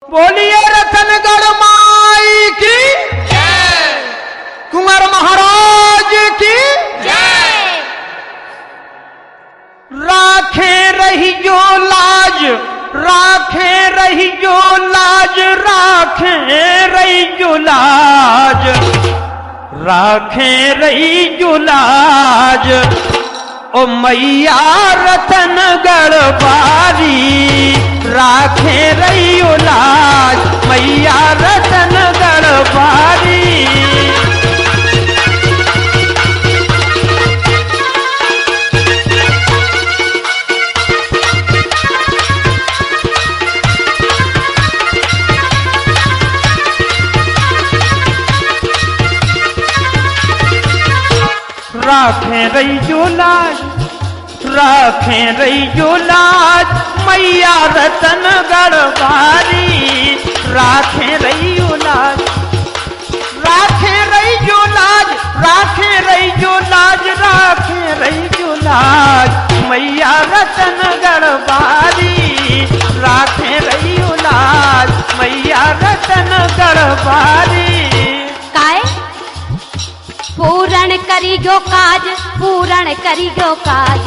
बोलिए रतनगढ़ माई की जय। कुंवर महाराज की जय। राखे रही जो लाज, राखे रही जो लाज, राखे रही जो लाज, राखे रही जो लाज। ओ मैया रतनगढ़ बारी, राखे रही ओ लाज, मैया रतनगढ़ बारी। राखे रही जो लाज, राखे रही जो लाज, मैया रतनगढ़ बारी, राखे रही जो लाज, राखे रही जो लाज, राखे रही जो लाज, राखे रही जो लाज, मैया रतनगढ़ बारी, राखे रही जो लाज, मैया रतनगढ़ बारी। काय पूरण करी गो काज, पूरण करी गो काज,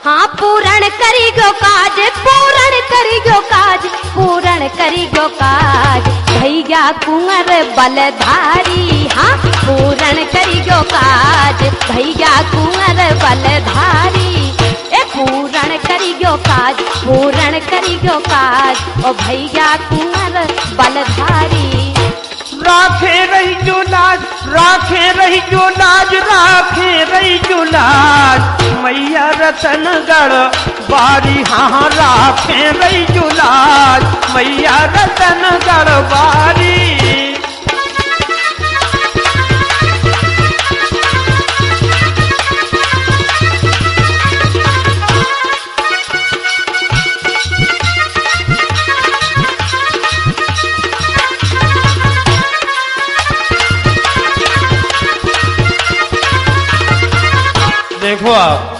हाँ पूरण करी गो काज, पूरण करी गो काज, पूरण करी गो काज। भैया कुंवर बलधारी, हाँ पूरण करी गो काज, भैया कुंवर बलधारी। ए पूरण करी गो काज, पूरण करी गो काज, ओ भैया कुंवर बलधारी। राखे रही जो लाज, राखे रही जो लाज, राखे रही जो लाज, मैया रतनगढ़ बारी, हाँ राखे रही जो लाज, मैया रतनगढ़ बारी। देखो आप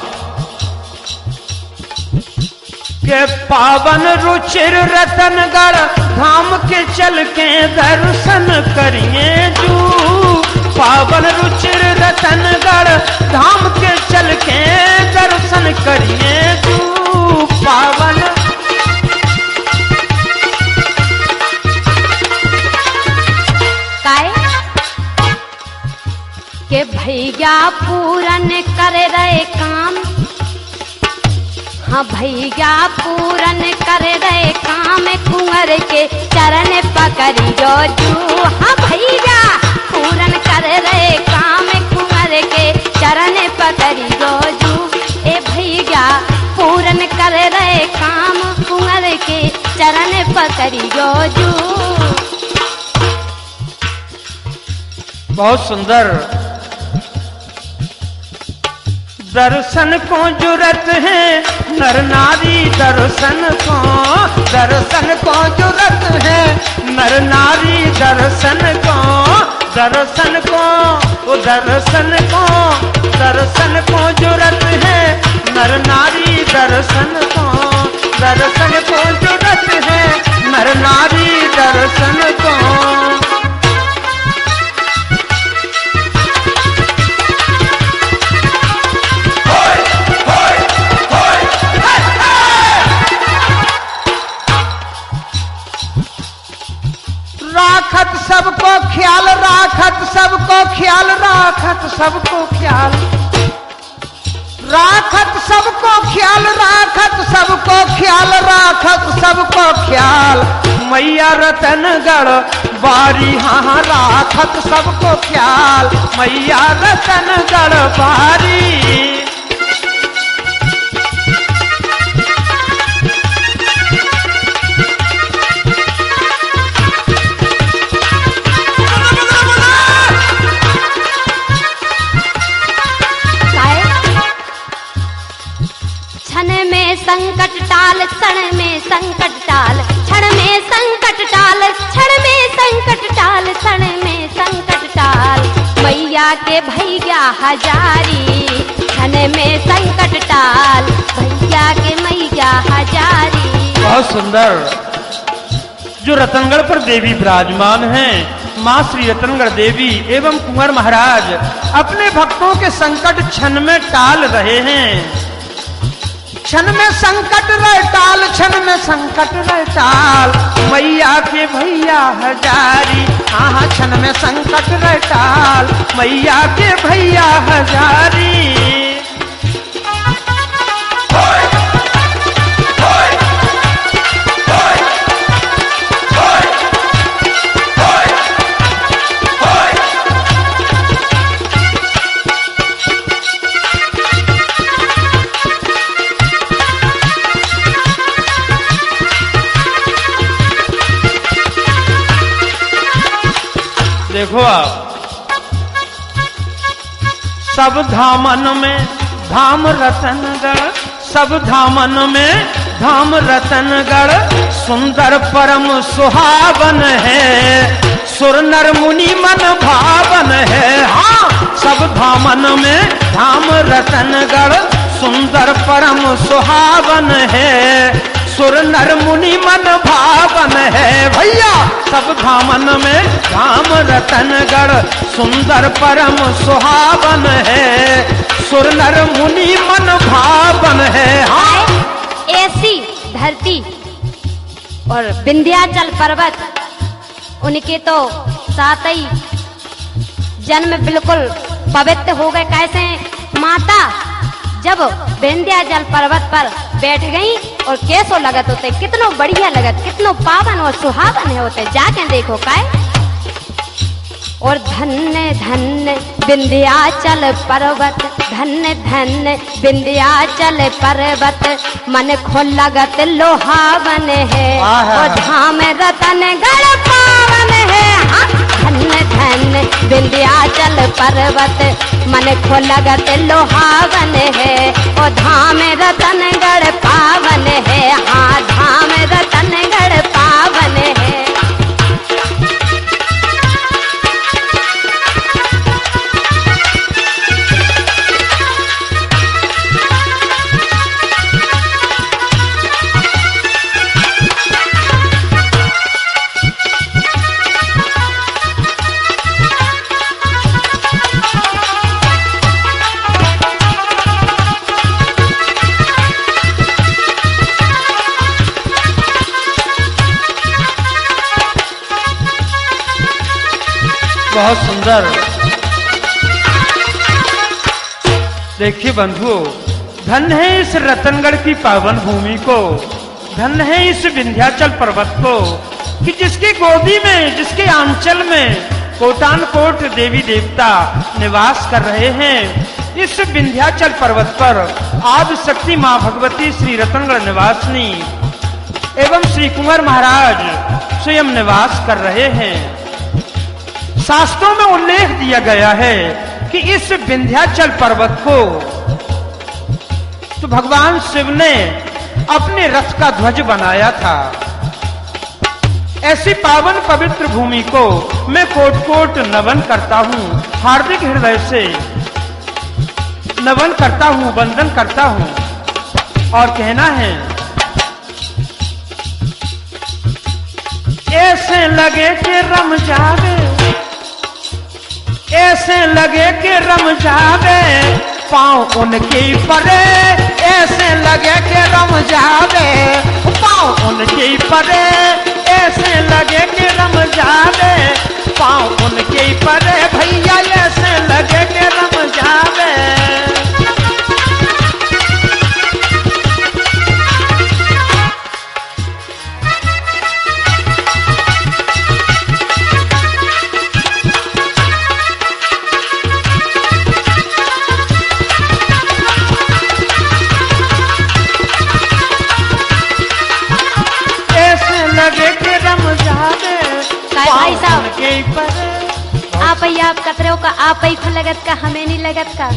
के पावन रुचिर रतनगढ़ धाम के चल के दर्शन करिए जू, पावन रुचिर रतनगढ़ धाम के चल के दर्शन करिए जू। पावन काय के भैया पूरन करे रहे काम, हाँ भैया पूरन करे रहे काम, कुंवर के चरण पकड़ी जो जू। हाँ भैया पूरन करे रहे काम, कुंवर के चरण पकड़ी जो जू। ए भैया पूरन करे रहे काम, कुंवर के चरण पकड़ी जो जू। बहुत सुंदर। दर्शन को जुरत है नर नारी, दर्शन को, दर्शन को जुरत है नर नारी, दर्शन को, दर्शन को, ओ दर्शन को, दर्शन को जुरत है नर नारी, दर्शन को, दर्शन को जुरत है नर नारी, दर्शन को। राखत सबको ख्याल, राखत सबको ख्याल, राखत सबको ख्याल, राखत सबको ख्याल, राखत सबको ख्याल, राखत सबको ख्याल, मैया रतनगढ़ बारी, हाँ राखत सबको ख्याल, मैया रतनगढ़ बारी। संकट टाल, क्षण में संकट टाल, क्षण में संकट टाल, क्षण में संकट टाल, क्षण में संकट टाल। मैया के भैया हजारी, क्षण में संकट टाल, भैया के मैया हजारी। बहुत सुंदर। जो रतनगढ़ पर देवी विराजमान हैं, मां श्री रतनगढ़ देवी एवं कुंवर महाराज अपने भक्तों के संकट क्षण में टाल रहे हैं। क्षण में संकट रहे टाल, क्षण में संकट रहे टाल, मैया के भैया हजारी। हाँ, क्षण में संकट रहे टाल, मैया के भैया हजारी। देखो आप, सब धामन में धाम रतनगढ़, सब धामन में धाम रतनगढ़, सुंदर परम सुहावन है, सुर नर मुनि मन भावन है। हाँ, सब धामन में धाम रतनगढ़, सुंदर परम सुहावन है, सुर नर मुनि मन भावन है। भैया सब धामन में धाम रतनगढ़, सुंदर परम सुहावन है, सुर नर मुनि मन भावन है। हाँ, ऐसी धरती और विंध्याचल पर्वत, उनके तो साथ ही जन्म बिल्कुल पवित्र हो गए। कैसे? माता जब विंध्याचल पर्वत पर बैठ गई और कैसो लगत होते, कितनो बढ़िया लगत, कितनो पावन और सुहावन होते, जाके देखो काय। और धन्य धन्य विंध्याचल पर्वत, धन्य धन्य विंध्याचल पर्वत, मन खो लगत लोहावन है, और धाम रतनगढ़ पावन है। धन्य धन्य विंध्याचल पर्वत, मन खो लगत लोहावन है, और धाम रतनगढ़ पावन है। हाँ, धाम रतनगढ़ पावन है। बहुत सुंदर। देखिए बंधुओं, धन्य है इस रतनगढ़ की पावन भूमि को, धन्य है इस विंध्याचल पर्वत को, कि जिसकी गोदी में, जिसके आंचल में कोटान कोट देवी देवता निवास कर रहे हैं। इस विंध्याचल पर्वत पर आदि शक्ति मां भगवती श्री रतनगढ़ निवासिनी एवं श्री कुंवर महाराज स्वयं निवास कर रहे हैं। शास्त्रों में उल्लेख दिया गया है कि इस विंध्याचल पर्वत को तो भगवान शिव ने अपने रथ का ध्वज बनाया था। ऐसी पावन पवित्र भूमि को मैं कोट कोट नमन करता हूँ, हार्दिक हृदय से नमन करता हूँ, वंदन करता हूँ। और कहना है, ऐसे लगे कि रम जावे, ऐसे लगे कि रम जावे पाँव उनके परे, ऐसे लगे कि रम जावे पाँव उनके परे, ऐसे लगे कि रम जावे पाँव उनके परे। भैया ऐसे लगे कि रम जावे। भाई साहब, आप ही आप कतरे का आप ही को लगत का, हमें नहीं लगत का।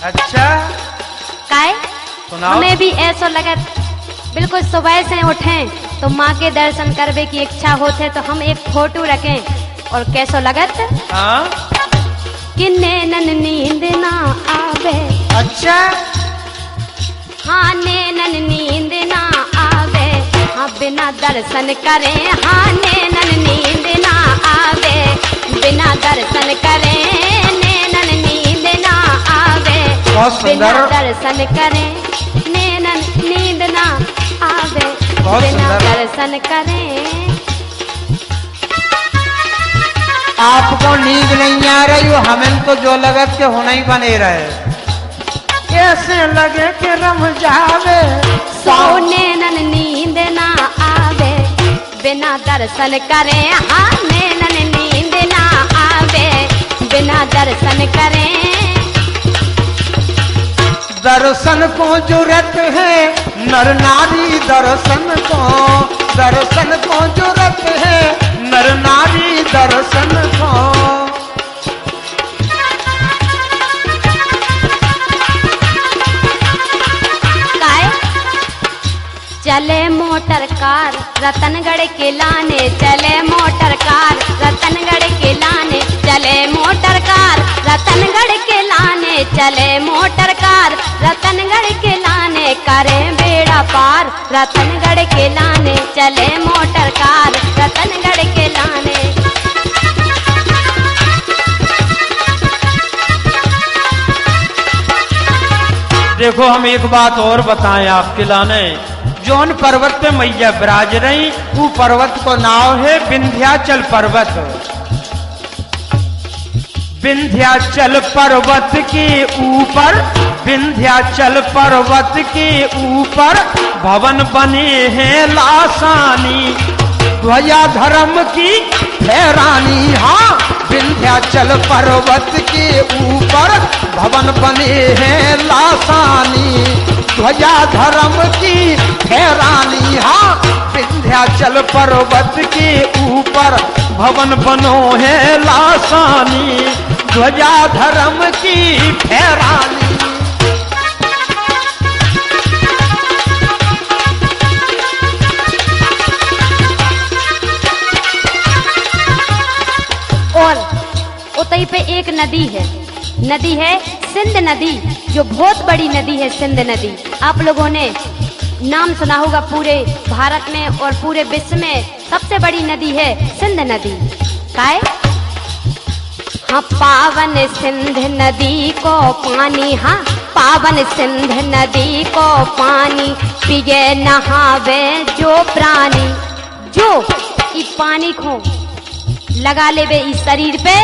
अच्छा काय सुनाओ। हमें भी ऐसा लगत, बिल्कुल सुबह से उठें तो माँ के दर्शन करने की इच्छा होते, तो हम एक फोटो रखें और कैसो लगत। हाँ, कि नैनन नींद ना आवे। अच्छा, हाँ, नैनन नींद ना आवे, हाँ बिना दर्शन करे हाँ नैनन नींद ना आवे, बिना दर्शन करे नैनन नींद ना आवे, बहुत बिना सुंदर। दर्शन करे नैनन नींद ना आवे, बहुत बिना सुंदर। दर्शन करे। आपको नींद नहीं आ रही हो, हमें तो जो लगत के होना ही बने रहे, ऐसे लगे कि रम जावे सो नैनन नींद ना आवे, बिना दर्शन करे हाँ नैनन नींद ना आवे, बिना दर्शन करे। दर्शन को जरूरत है नर नारी दर्शन को, दर्शन को जरूरत है नर नारी दर्शन को। काय चले मोटर कार रतनगढ़ के लाने, चले मोटर कार रतनगढ़ के लाने, चले मोटर कार रतनगढ़ के लाने, चले मोटर कार रतनगढ़ के लाने, करें बेड़ा पार रतनगढ़ के लाने, चले मोटर कार रतनगढ़ के लाने। देखो हम एक बात और बताएं आपके लाने, जौन पर्वत पे मैया विराज रही वो पर्वत को नाम है विंध्याचल पर्वत। विंध्याचल पर्वत के ऊपर, विंध्याचल पर्वत के ऊपर भवन बने हैं लासानी, ध्वजा धर्म की फहरानी। हाँ विंध्याचल पर्वत के ऊपर भवन बने हैं लासानी, ध्वजा धर्म की फहरानी। हाँ विंध्याचल पर्वत के ऊपर भवन बनो है लासानी, ध्वजा धर्म की फहरानी। और उतई पे एक नदी है, नदी है सिंध नदी, जो बहुत बड़ी नदी है सिंध नदी। आप लोगों ने नाम सुना होगा, पूरे भारत में और पूरे विश्व में सबसे बड़ी नदी है सिंध नदी। काय हाँ पावन सिंध नदी को पानी, हाँ पावन सिंध नदी को पानी, पिए नहावे जो प्राणी, जो इस पानी को लगा लेवे इस शरीर पे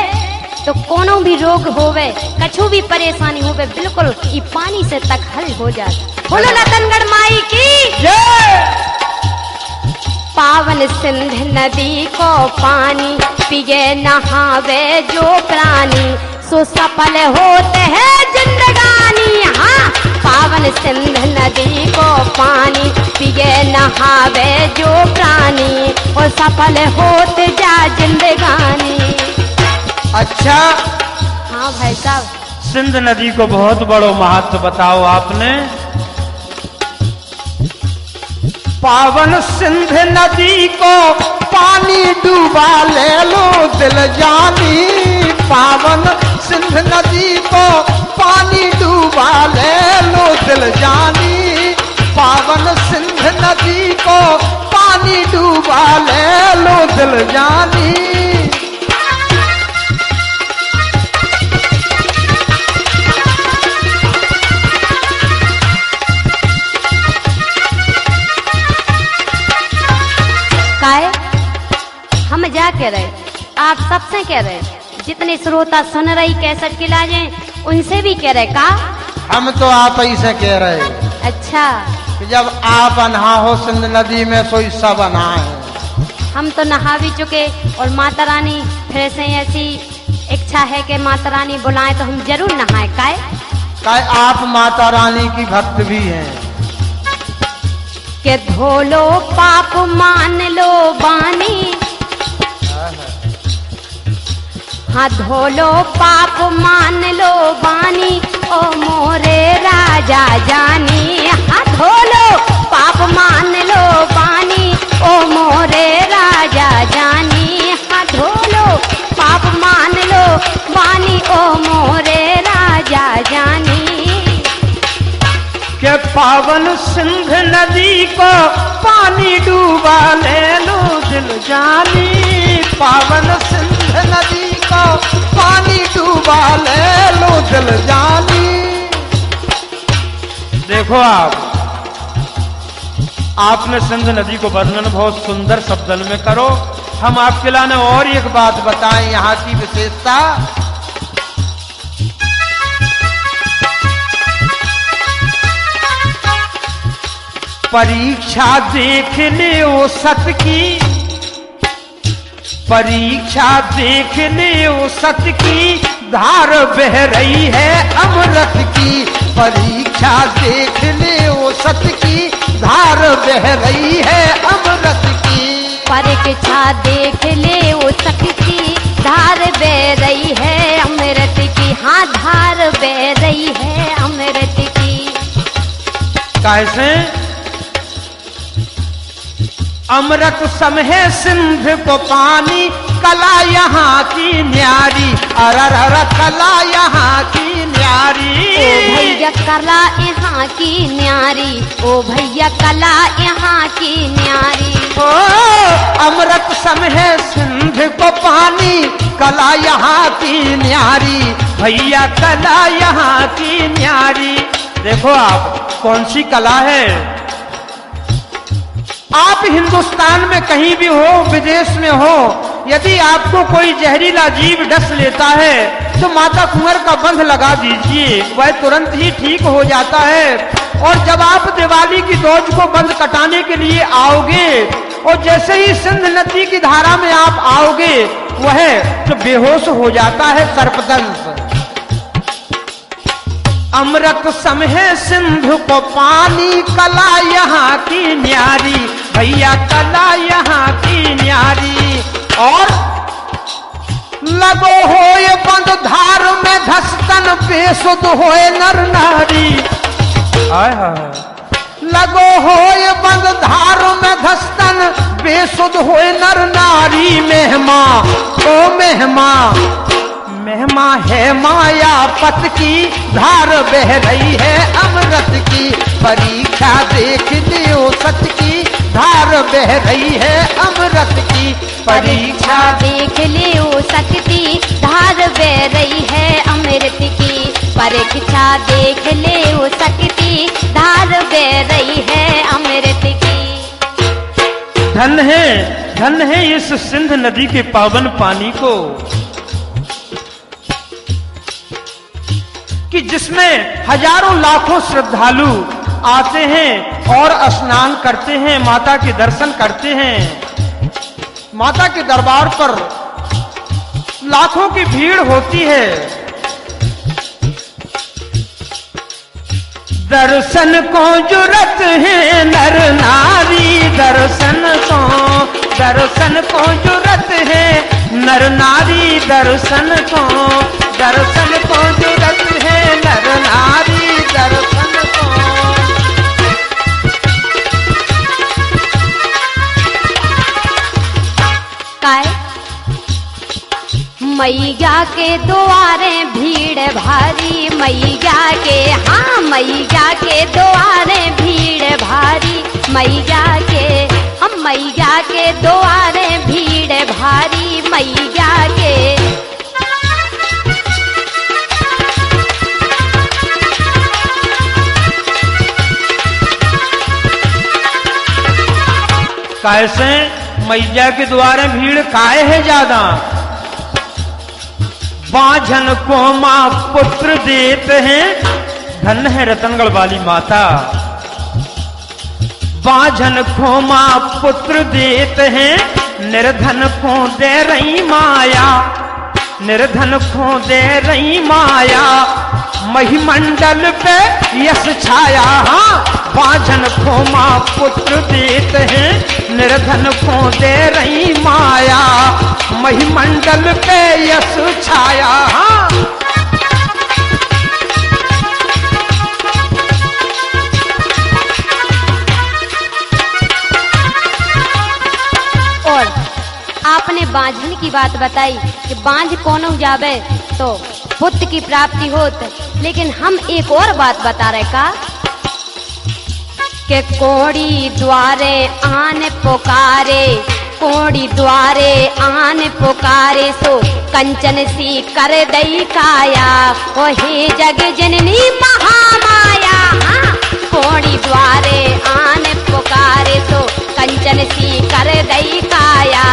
तो कोनो भी रोग होवे, कछु भी परेशानी होवे, बिल्कुल ये पानी से तक हल हो जाए। बोलो रतनगढ़ माई की जय। पावन सिंध नदी को पानी, पिए नहावे जो प्राणी, सो सफल होते हैं जिंदगानी। हाँ पावन सिंध नदी को पानी, पिए नहावे जो प्राणी, और सफल होते जा जिंदगानी। अच्छा हाँ भाई साहब, सिंध नदी को बहुत बड़ो महत्व बताओ आपने। पावन सिंध नदी को पानी डूबा ले लो दिल जानी, पावन सिंध नदी को पानी डूबा ले लो दिल जानी, पावन सिंध नदी को पानी डूबा ले लो दिल जानी। काय हम जा कह रहे, आप सबसे कह रहे, जितने श्रोता सुन रही कैसेट की लाजे उनसे भी कह रहे का हम तो आप ही से कह रहे अच्छा, कि जब आप अनहा हो सिंध नदी में तो सब अनहा है। हम तो नहा भी चुके और माता रानी फिर से ऐसी इच्छा है कि माता रानी बुलाए तो हम जरूर नहाए। काय आप माता रानी की भक्त भी हैं। के धोलो पाप मान लो बानी, हाँ धोलो पाप मान लो बानी, ओ मोरे राजा जानी। हाँ धोलो पाप मान लो बानी, ओ मोरे राजा जानी। हाँ धोलो पाप मान लो बानी, ओ मोरे राजा जानी। के पावन सिंध नदी को पानी डूबा ले लो दिल जानी। पावन सिंध नदी को पानी डूबा ले लो दिल जानी। देखो आपने सिंध नदी को वर्णन बहुत सुंदर शब्दों में करो। हम आपके लाने और एक बात बताएं यहाँ की विशेषता। परीक्षा देख ले ओ सत की, परीक्षा देख ले ओ सत की, धार बह रही है अमृत की। परीक्षा देख ले ओ सत की, धार बह रही है अमृत की। परीक्षा देख ले ओ सत की, धार बह रही है अमृत की। हाँ, धार बह रही है अमृत की। कैसे? अमृत सम है सिंध को पानी, कला यहाँ की न्यारी। अरर कला यहाँ की न्यारी। ओ भैया कला यहाँ की न्यारी, ओ भैया कला यहाँ की न्यारी। ओ अमृत सम है सिंध को पानी, कला यहाँ की न्यारी। भैया कला यहाँ की न्यारी। देखो आप कौन सी कला है। आप हिंदुस्तान में कहीं भी हो, विदेश में हो, यदि आपको कोई जहरीला जीव डस लेता है तो माता कुंवर का बंध लगा दीजिए, वह तुरंत ही ठीक हो जाता है। और जब आप दिवाली की दौज को बंद कटाने के लिए आओगे और जैसे ही सिंध नदी की धारा में आप आओगे, वह जो बेहोश हो जाता है सर्पदंश। अमृत सम है सिंध को पानी, कला यहाँ की न्यारी। भैया कला यहाँ की न्यारी। और लगो होए बंद धार में धस्तन, बेसुध होए नर नारी। हाय हाय। लगो होए बंद धार में धस्तन, बेसुध होए नर नारी। मेहमा ओ मेहमा, मेहमा है माया पत की, धार बह रही है अमृत की। परीक्षा देख लियो सत की, धार बह रही है अमृत की। परीक्षा देख लियो सत की, धार बह रही है अमृत की। परीक्षा देख लियो सत की, धार बह रही है अमृत की। धन है इस सिंध नदी के पावन पानी को, कि जिसमें हजारों लाखों श्रद्धालु आते हैं और स्नान करते हैं, माता के दर्शन करते हैं। माता के दरबार पर लाखों की भीड़ होती है। दर्शन को जुरत है नर नारी, दर्शन को जुरत है नर नारी। दर्शन को जुरत है नर नारी। दर्शन को काय मैया के द्वारे भीड़ भारी, मैया के हाँ मैया के द्वारे भीड़ भारी। मैया के हम मैया के द्वारे भीड़ भारी। मैया के कैसे? मैया के द्वारे भीड़ काहे है ज्यादा? बाझन को मां पुत्र देते हैं, धन है रतनगढ़ वाली माता। बाझन को मां पुत्र देते हैं, निर्धन को दे रही माया। निर्धन को दे रही माया। महिमंडल पे यश छाया। हाँ, बाझन को मां पुत्र देते हैं, निर्धन को दे रही माया। महिमंडल पे यश छाया। हाँ, और आपने बांझन की बात बताई कि बांझ कौन हो जावे तो पुत्र की प्राप्ति होत, लेकिन हम एक और बात बता रहे का के कोड़ी द्वारे आन पुकारे, कोड़ी द्वारे आन पुकारे, सो कंचन सी कर दई काया, ओ हे जग जननी महामाया। हाँ, कोड़ी द्वारे आन पुकारे, सो कंचन सी कर दई काया,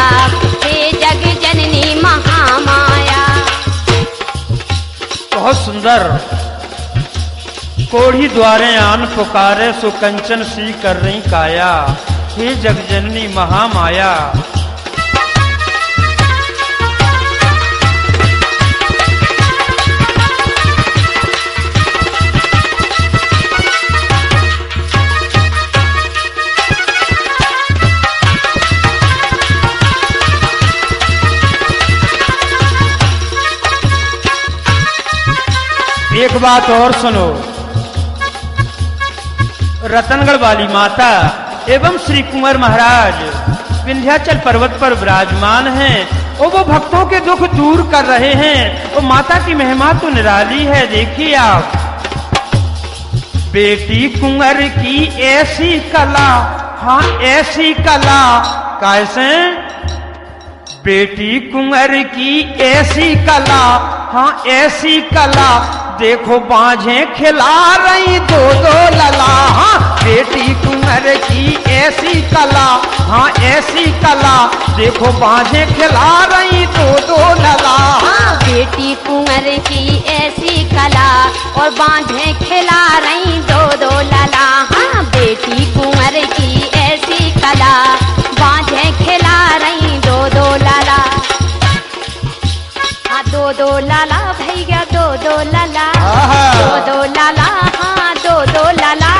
हे जग जननी महामाया। बहुत सुंदर। कोढ़ी द्वारे आन पुकारे, सो कंचन सी कर रही काया, हे जगजननी महामाया। एक बात और सुनो, रतनगढ़ वाली माता एवं श्री कुंवर महाराज विंध्याचल पर्वत पर विराजमान हैं और वो भक्तों के दुख दूर कर रहे हैं। वो माता की महिमा तो निराली है। देखिए आप, बेटी कुंवर की ऐसी कला, हाँ ऐसी कला, कैसे? बेटी कुंवर की ऐसी कला, हाँ ऐसी कला, देखो बाजें खिला रही दो दो लला। हाँ, बेटी कुंवर की ऐसी कला, हाँ ऐसी कला, देखो बाजें खिला रही दो दो लला। हाँ, बेटी कुंवर की ऐसी कला और बांझे खिला रही दो दो लला। हाँ, बेटी कुंवर की ऐसी कला, बांझे खिला रही दो दो लला। हाँ, दो दो लाला भैया, दो दो लाला, दो दो लाला, हाँ दो दो लाला।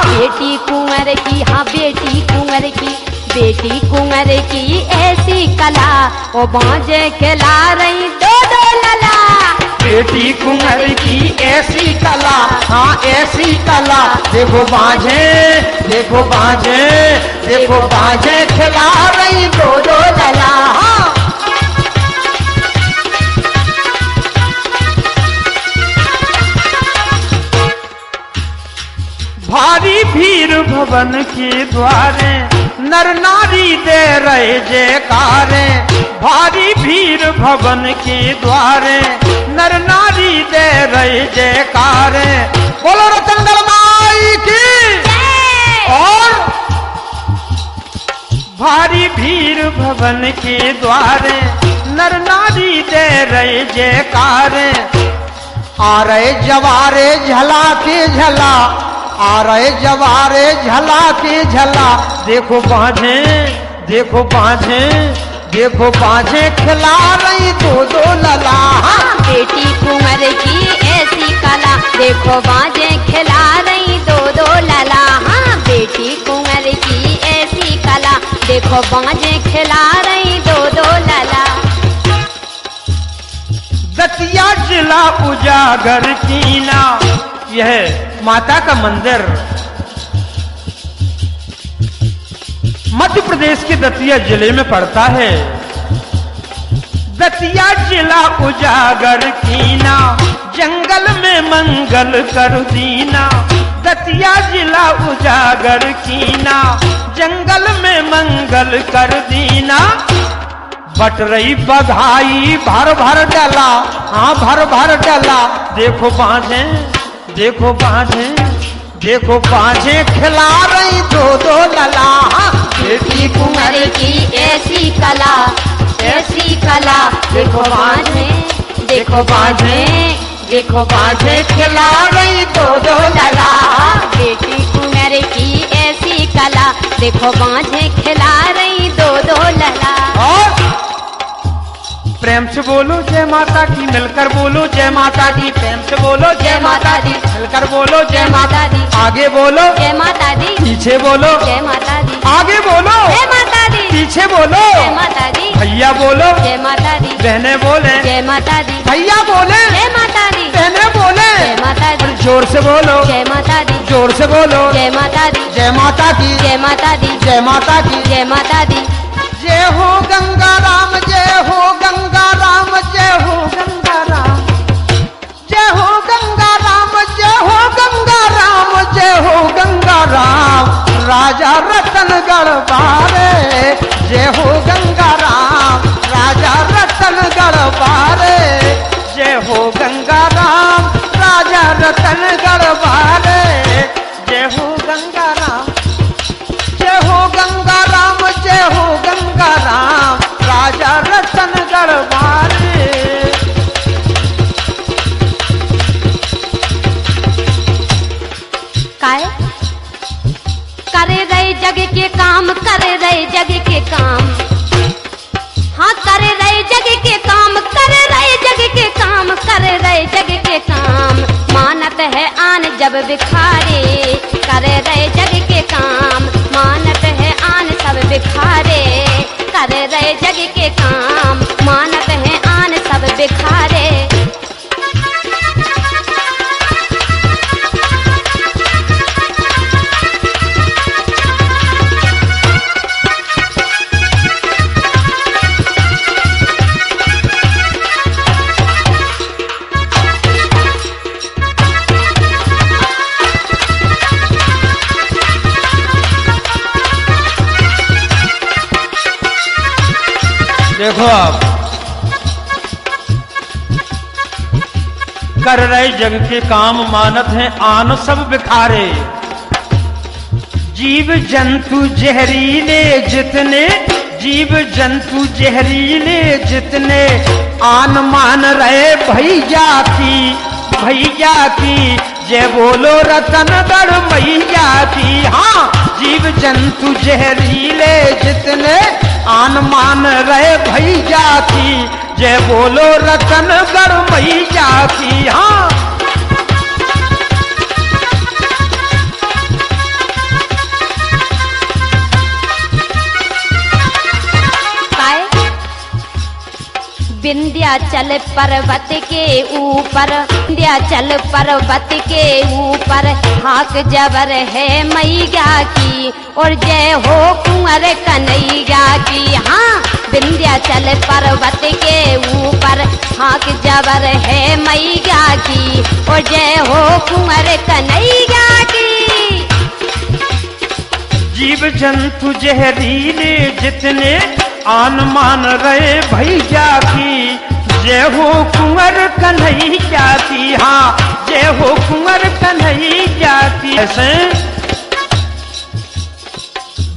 बेटी कुंवर की, हाँ बेटी कुंवर की, बेटी कुंवर की ऐसी कला, वो बांझे खिला रही दो दो लाला। बेटी कुंवर की ऐसी कला, हाँ ऐसी कला, देखो बांझे, देखो बांझे, देखो बांझे खिला रही दो दो लला। भारी भीड़ भवन के द्वारे, नर नारी दे रहे जयकारे। भारी भीड़ भवन के द्वारे, नर नारी दे रहे जयकारे। बोलो रतनगढ़ माई की। और भारी भीड़ भवन के द्वारे, नर नारी दे रहे जयकारे। आ रहे जवारे झला के झला, आ रहे जवारे झला के झला, देखो बांझे, देखो बांझे, देखो बांझे खिला रही दो दो लला। हाँ, बेटी कुंवर की ऐसी कला, देखो बांझे खिला रही दो दो लला। हाँ, बेटी कुंवर की ऐसी कला, देखो बांझे खिला रही दो दो लला। दतिया जिला उजागर कीना, यह माता का मंदिर मध्य प्रदेश के दतिया जिले में पड़ता है। दतिया जिला उजागर कीना, जंगल में मंगल कर दीना। दतिया जिला उजागर कीना, जंगल में मंगल कर दीना। बट रही बधाई भर भर डला, हाँ भर भर डला, देखो बांझे, देखो बांझे, देखो बांझे खिला रही दो दो लला। बेटी कुंवर की ऐसी कला, ऐसी कला, देखो बांझे, देखो बांझे, देखो बांझे खिला रही दो दो लला। बेटी कुंवर की ऐसी कला, देखो बांझे खिला रही दो दो लला। और प्रेम से बोलो जय माता की, मिलकर बोलो जय माता की। प्रेम से बोलो जय माता दी, मिलकर बोलो जय माता दी। आगे बोलो जय माता दी, पीछे बोलो जय माता दी। आगे बोलो जय माता दी, पीछे बोलो जय माता दी। भैया बोलो जय माता दी, बहने बोले जय माता दी। भैया बोले जय माता दी, बहने बोले जय माता दी। जोर से बोलो जय माता दी, जोर से बोलो जय माता दी। जय माता की, जय माता दी, जय माता की, जय माता दी। जय हो गंगा राम, जय हो गंगा राम, जय हो गंगा राम, जय हो गंगा राम, जय हो गंगा राम, जय हो गंगा राम। देखो आप कर रहे जग के काम मानत हैं आन सब बिखारे। जीव जंतु जहरीले जितने, जीव जंतु जहरीले जितने, आन मान रहे भैया की जय बोलो रतनगढ़ मैया की। हाँ, जीव जंतु जहरीले जितने, आन मान रहे भैया की जय बोलो रतनगढ़ मैया की। हाँ, विंध्याचल पर्वत के ऊपर, विंध्याचल पर्वत के ऊपर हाक जबर है मैया की और जय हो कुंवर कन्हैया की। हाँ, विंध्याचल पर्वत के ऊपर हाक जबर है मैया की और जय हो कुंवर कन्हैया की। जीव जंतु जहरीले जितने, आन मान रहे भैया की जय हो कुंवर कन्हैया की। हाँ, जय हो कुंवर कन्हैया की। ऐसे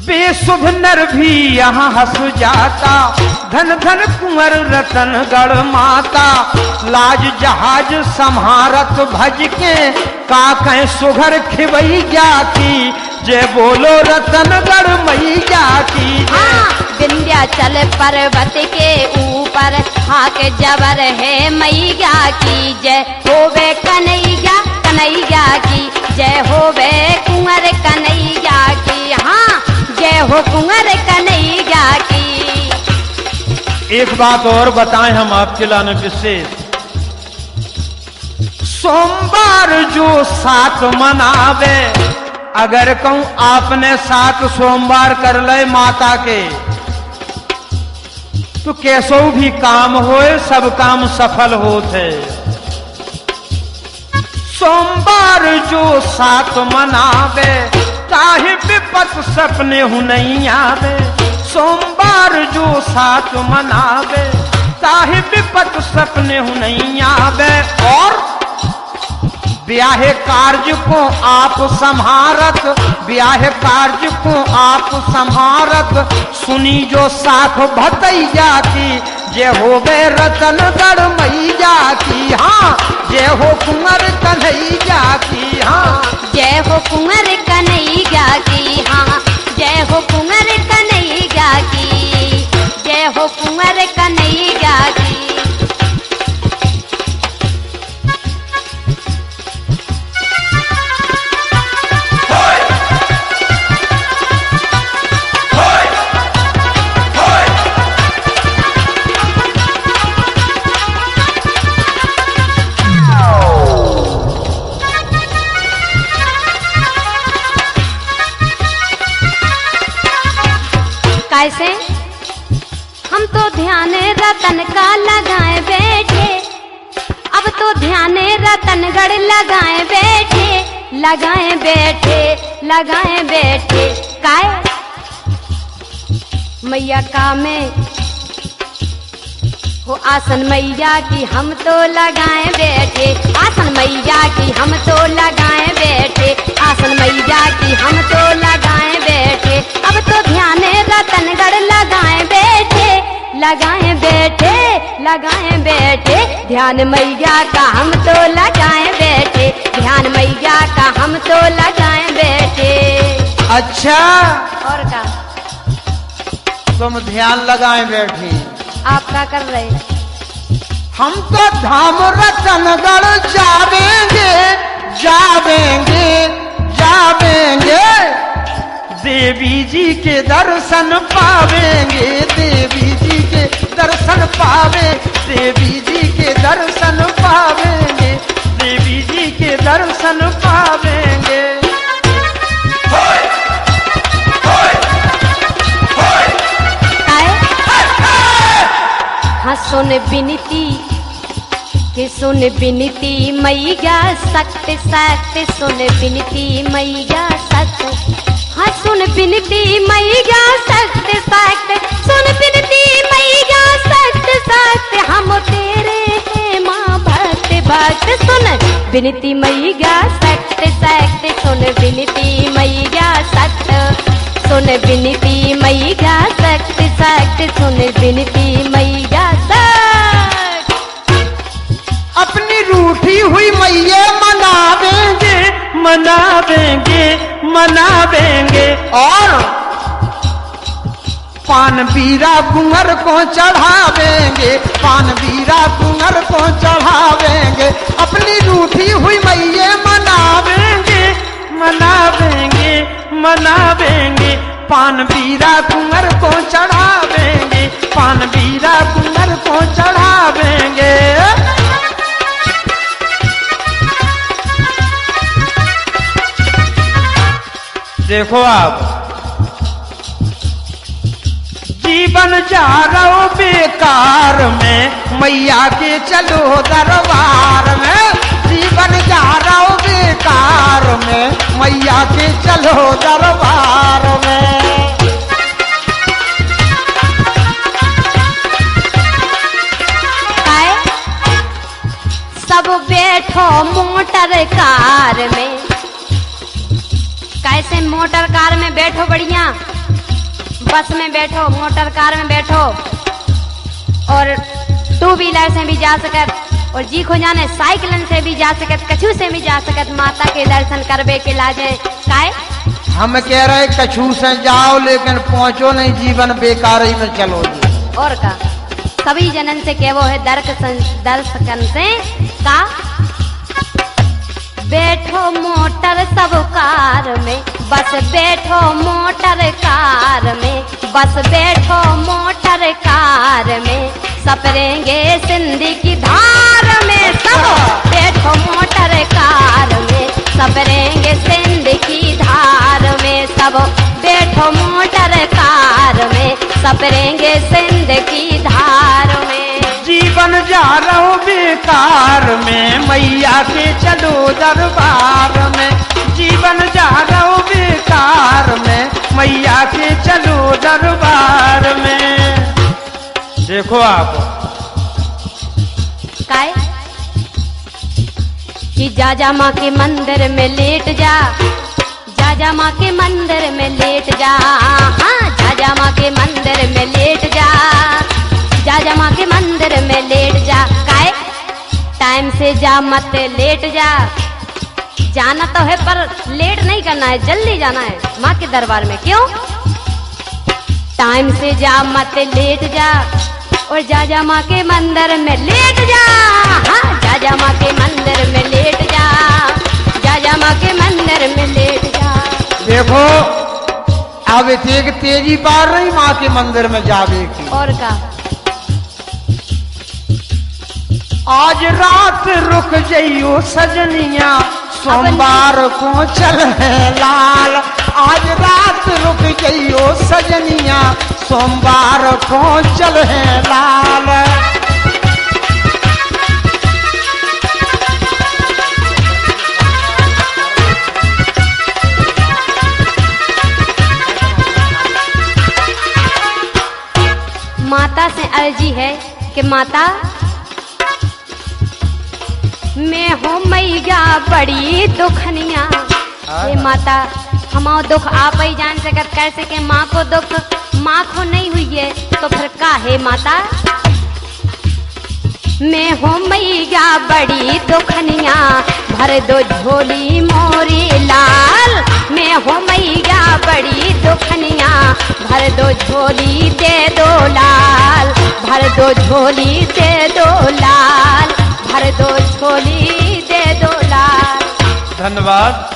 बेशुभ नर भी यहाँ हंस जाता, धन धन कुंवर रतनगढ़ माता। लाज जहाज संहारत भज के काकें सुघर खिवैया की जय बोलो रतनगढ़ मैया की। हाँ, विंध्याचल पर्वत के ऊपर हाक जबर है मैया की जय होवे कन्हैया कन्हैया की, जय होवे कुंवर कन्हैया की। हाँ, जय हो कुंवर कन्हैया की। एक बात और बताएं हम आपके लाने विशेष। सोमवार जो साथ मनावे, अगर कहूं आपने 7 सोमवार कर ले माता के तो कैसो भी काम होए सब काम सफल होते। सोमवार जो 7 मनावे, काहे विपत सपने हूं नहीं आवे। सोमवार जो 7 मनावे, काहे विपत सपने हूं नहीं आवे। और ब्याह कार्य को आप संभारत, ब्याह कार्य को आप संभारत, सुनी जो साख भतैया की जय हो वे रतनगढ़ मैया की। हाँ, जय हो कुंवर कन्हैया की। हाँ, जय हो कुंवर कन्हैया की। हाँ, जय हो कुंवर कन्हैया की, जय हो कुंवर कन्हैया की। कैसे हम तो ध्यान रतन का लगाए बैठे, अब तो ध्यान रतनगढ़ लगाए बैठे, लगाए बैठे, लगाए बैठे। काय मैया का में हो आसन मैया की हम तो लगाए बैठे, आसन मैया की हम तो लगाए बैठे, आसन मैया की हम तो लगाए बैठे। अब तो ध्यान रतनगढ़ लगाए बैठे, लगाए बैठे, लगाए बैठे। ध्यान मैया का हम तो लगाए बैठे, ध्यान मैया का हम तो लगाए बैठे। अच्छा, और का तुम ध्यान लगाए बैठी, आप क्या कर रहे? हम तो धाम रतनगढ़ जावेंगे, जावेंगे, जावेंगे। देवी जी के दर्शन पावेंगे, देवी जी के दर्शन पावे, देवी जी के दर्शन पावेंगे, देवी जी के दर्शन पावेंगे। हाँ, सुन बिनती कि सुन बिनती मैया सख्त सख्त, सुन बिनती मैया सख्त। हाँ, सुन बिनती मैया सख्त सख्त, सुन बिनती मैया सुन विनती मैया सख्त सख्त सुन विनती मैया सख्त सुन विनती मैया सख्त सख्त सुन विनती मैया सख्त। अपनी रूठी हुई मैया मनावेंगे मनावेंगे मनावेंगे और पान बीरा कुंवर को चढ़ावेंगे पान बीरा कुंवर को चढ़ावेंगे। अपनी रूठी हुई मैया मनावेंगे मनावेंगे मनावेंगे पान बीरा कुंवर को चढ़ावेंगे पान बीरा कुंवर को चढ़ावेंगे। देखो आप जीवन जा रहो बेकार में मैया के चलो दरबार में जीवन जा रहो बेकार में मैया के चलो दरबार में। सब बैठो मोटर कार में कैसे मोटर कार में बैठो बढ़िया बस में बैठो मोटर कार में बैठो और टू व्हीलर से भी जा सकत और जी को जाने साइकिलन से भी जा सकत कछू से भी जा सकत माता के दर्शन करबे के लाजे काहे हम कह रहे कछू से जाओ लेकिन पहुंचो नहीं जीवन बेकार ही में चलो जी। और का सभी जनन से कहवो है दर्शकन से का बैठो मोटर सब कार में बस बैठो मोटर कार में बस बैठो मोटर कार में सपरेंगे सिंधी की धार में सब बैठो मोटर कार में सपरेंगे सिंधी की धार में सब बैठो मोटर कार में सपरेंगे सिंध की धार में। जीवन जा रहो बेकार में मैया के चलो दरबार में जीवन जा रहो बेकार में मैया के चलो दरबार में। देखो आप काय कि जा माँ के मंदिर में लेट जा माँ के मंदिर में लेट जा हाँ जा माँ के मंदिर में लेट जा माँ के मंदिर में लेट जा काय टाइम से जा मत लेट जा जाना तो है पर लेट नहीं करना है जल्दी जाना है माँ के दरबार में क्यों टाइम से जा मत लेट जा और जा माँ के मंदिर में लेट जा हाँ जा माँ के मंदिर में लेट जा माँ के मंदिर में लेट जा। देखो अब एक तेजी पार नहीं माँ के मंदिर में जावे की और का आज रात रुक जाइयो सजनिया सोमवार को चल है लाल आज रात रुक जाइयो सजनिया सोमवार को चल है लाल। माता से अर्जी है कि माता मैं हूँ मैया बड़ी दुखनिया हे माता हमारा दुख आप ही जान सकत कैसे के माँ को दुख माँ को नहीं हुई है तो फिर का है माता मैं हूँ मैया बड़ी दुखनिया भर दो झोली मोरी लाल मैं हूँ मैया बड़ी दुखनिया भर दो झोली दे दो लाल भर दो झोली दे दो लाल भर दो झोली दे दो लाल। धन्यवाद।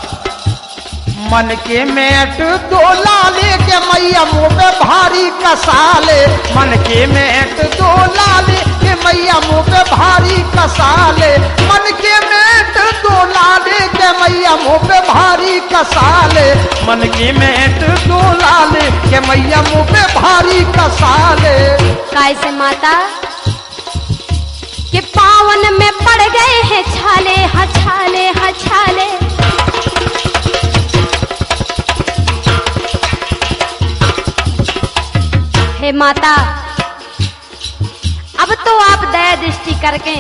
मन के मेट दो लाले के मैया मुँह पे भारी कसाले मन के मेट दो लाले के मैया मुँह पे भारी कसाले मन के मेट दो लाले के मैया मुँह पे भारी कसाले मन के मेट दो लाले के मैया मुँह पे भारी कसाले। कैसे माता कि पावन में पड़ गए हैं छाले हछाले हछाले हे माता अब तो आप दया दृष्टि करके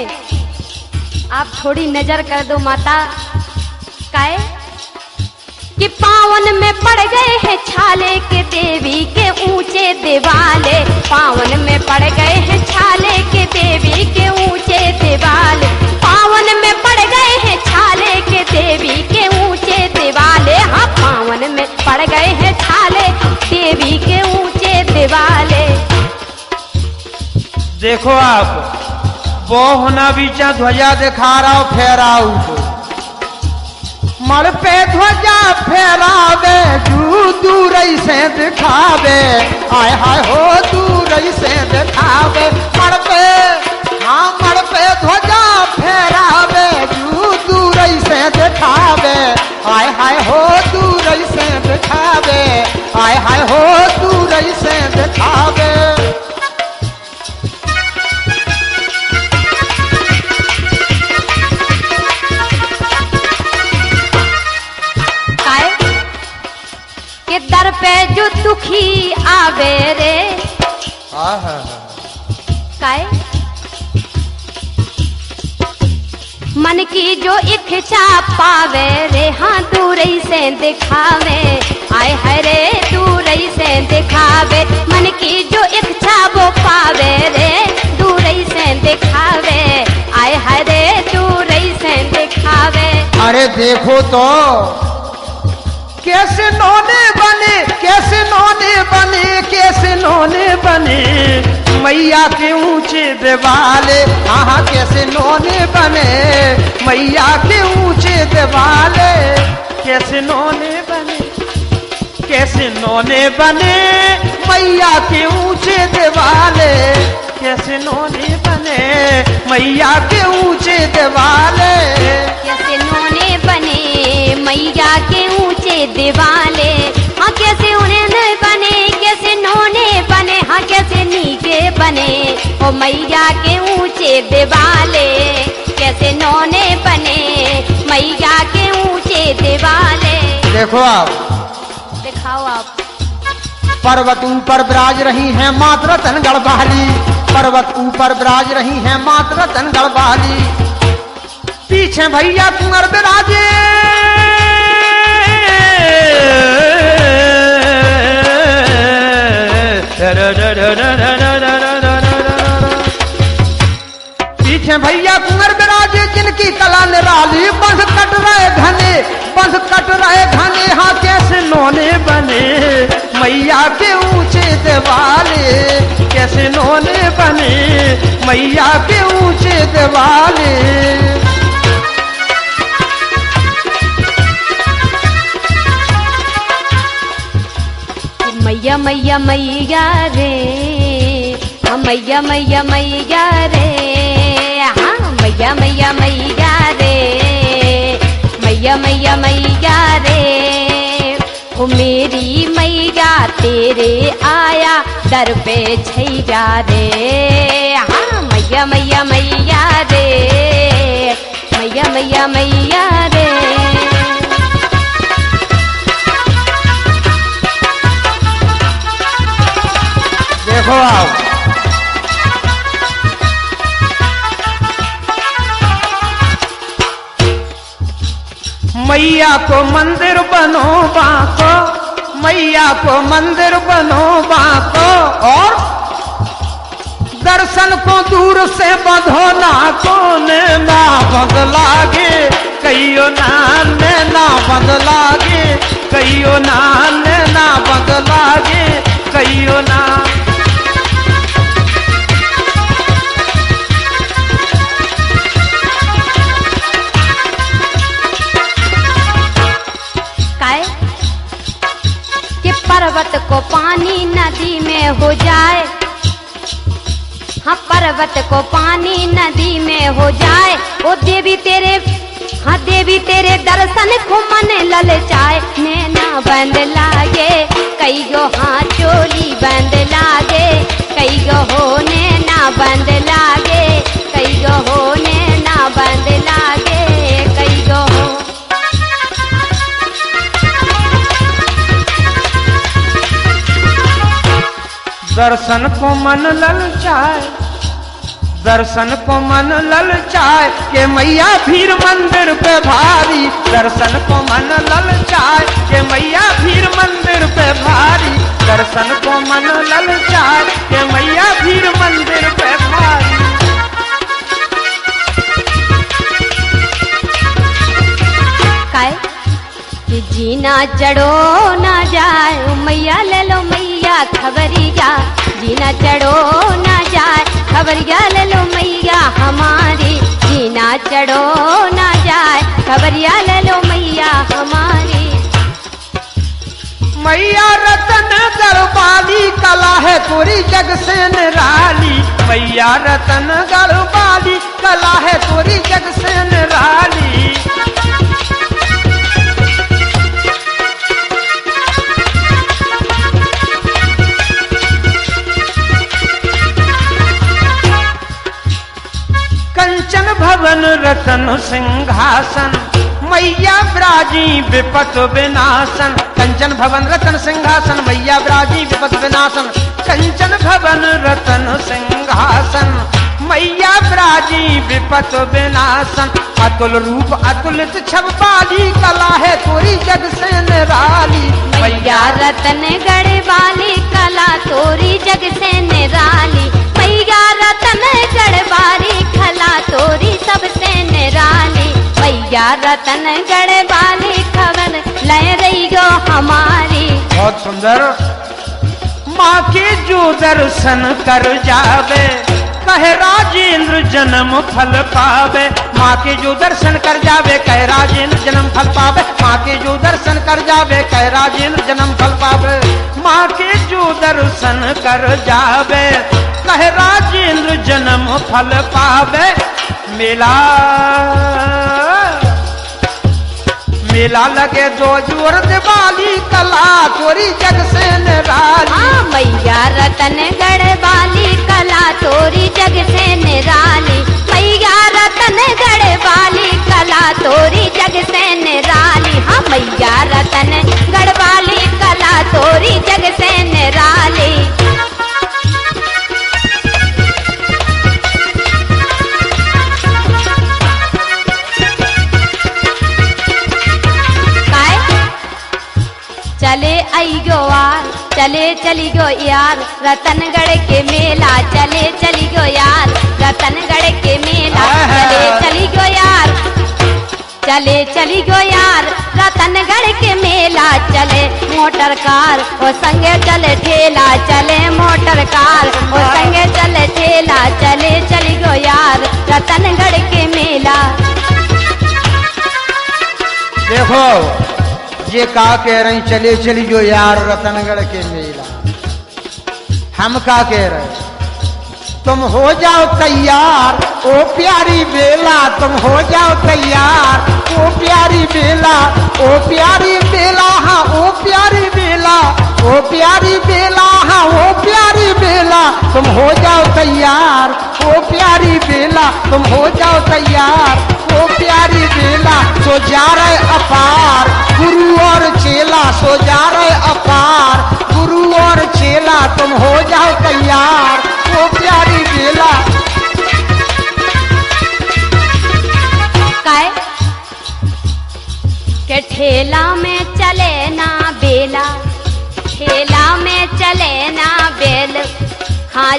आप थोड़ी नजर कर दो माता। काहे कि पावन में पड़ गए हैं छाले के देवी के ऊंचे दिवाले, पावन में पड़ गए हैं छाले के देवी के ऊंचे दिवाले, पावन में पड़ गए हैं छाले के देवी के ऊंचे दिवाले। हाँ पावन में पड़ गए हैं छाले देवी के ऊंचे दिवाले। देखो आप वो होना बीचा ध्वजा दिखा रहा हो फहराऊ को, मड़ पे ध्वजा फहरावे दूर से दिखावे, आय हाय हो दूर से दिखावे, मड़ पे हाँ मड़ पे ध्वजा फहरावे दूर से दिखावे, आय हाय हो दूर से दिखावे, आय हाय हो दूर से दिखावे। के दर पे जो दुखी आवे रे, काहे मन की जो इच्छा पावे रे, हाँ दूर से दिखावे, आय हाय रे दूर से दिखावे, मन की जो इच्छा वो पावे रे दूर से दिखावे, आय हाय रे दूर से दिखावे। अरे देखो तो कैसे नौने बने, कैसे नौने बने, कैसे नौने बने मैया के ऊंचे दिवाले, हाँ कैसे नौने बने मैया के ऊंचे दिवाले, कैसे नौने बने, कैसे नौने बने मैया के ऊंचे दिवाले, कैसे नौने बने मैया के ऊंचे दिवाले, कैसे नौने बने मैया के ऊंचे दिवाले। हाँ कैसे उन्हें बने, कैसे नौने बने, हाँ कैसे नीचे बने ओ मैया के ऊंचे दिवाले, कैसे नौने बने मैया के ऊंचे दिवाले। देखो आप दिखाओ आप। पर्वत ऊपर विराज रही हैं मात रतनगढ़ वाली, पर्वत ऊपर विराज रही हैं मात रतनगढ़ वाली, पीछे भैया कुंवर विराजे पीछे भैया कुंवर विराजे जिनकी कला निराली, बंध कट रहे घने, बंध कट रहे घने, हाँ कैसे नौने बने मैया के ऊंचे दिवाले, कैसे नौने बने मैया के ऊंचे दिवाले। मैया मैया मैया रे, हाँ मैया मैया मैया रे, हाँ मैया मैया मैया रे, मैया मैया मैया रे, ओ मेरी मैया तेरे आया दर पे छैया रे, हाँ मैया मैया मैया रे, मैया मैया मैया रे। देखो आप मैया को मंदिर बनो बाको, मैया को मंदिर बनो बाको, और दर्शन को दूर से बंधो ना कोने ना बदलागे, कईयो नाने ना बदलागे, कईयो नाने ना बदलागे, कईयो ना। पर्वत को पानी नदी में हो जाए, हाँ पर्वत को पानी नदी में हो जाए, ओ देवी तेरे, हाँ देवी तेरे दर्शन को मन ललचाए, नैना बंद लागे कई गो, हाँ चोली बंद लागे कई गो, हो नैना बंद लागे कई गो, हो नैना बंद लागे कई गो, हो। दर्शन को मन ललचाए, दर्शन को मन ललचाए के मैया भीड़ मंदिर पे भारी, दर्शन को मन ललचाए के मैया भीड़ मंदिर पे भारी, दर्शन को मन ललचाए के मैया भीड़ मंदिर पे भारी। काय कि जीना चढ़ो ना जाए मैया ले लो मैया खबरिया, जीना चढ़ो ना जाए खबरिया ले लो मैया हमारी, जीना चढ़ो ना जाए खबरिया ले लो मैया हमारी। मैया रतन गढ़वाली कला है पूरी जग से निराली, मैया रतन गढ़वाली कला है पूरी जग से निराली। कंचन भवन रतन सिंहासन मैया ब्राजी विपत विनाशन, कंचन भवन रतन सिंहासन मैया ब्राजी विपत विनाशन, कंचन भवन रतन सिंहासन मैया ब्राजी विपत विनाशन। अतुल रूप अतुलित छब वाली कला है पूरी जग से निराली, मैया रतन गढ़वाली कला तोरी जग से निराली, मैया रतन गढ़वाली कला तोरी सबसे निराली, मैया रतन गढ़वाली खबर ले रही गो हमारी। बहुत सुंदर। माँ के जो दर्शन कर जावे कहे राजेंद्र जन्म फल पावे, माँ के जो दर्शन कर जावे कहे राजेंद्र जन्म फल पावे, माँ के जो दर्शन कर जावे कहे राजेंद्र जन्म फल पावे, माँ के जो दर्शन कर जावे कहे राजेंद्र जन्म फल पावे। मेला मेला लगे जो जोर दिवाली कला तोरी जग से निराली। हाँ मैया रतन गढ़वाली कला तोरी जग से निराली, मैया रतन गढ़वाली कला तोरी जग से निराली। हाँ मैया रतन गढ़वाली कला तोरी जग से निराली। चले आई गो यार चले चली गो यार रतनगढ़ के मेला, चले चली गो यार रतनगढ़ के मेला, चले चली गो यार चले चली गो यार रतनगढ़ के मेला, चले मोटर कार वो संगे चले ठेला, चले मोटर कार वो संगे चले ठेला, चले चली गो यार रतनगढ़ के मेला। देखो ये का कह रही चले चली जो यार रतनगढ़ के मेला, हम का कह रहे तुम हो जाओ तैयार ओ प्यारी बेला, तुम हो जाओ तैयार ओ प्यारी बेला, ओ प्यारी बेला हाँ ओ प्यारी बेला, ओ प्यारी बेला हाँ ओ प्यारी बेला, तुम हो जाओ तैयार ओ प्यारी बेला, तुम हो जाओ तैयार ओ प्यारी बेला। सो जा रहे अपार गुरु और चेला, सो जा रहे अपार गुरु और चेला, तुम हो जाओ तैयार ओ प्यारी बेला। काय के ठेला में चले ना बेला, ठेला में चले ना बेल, हाँ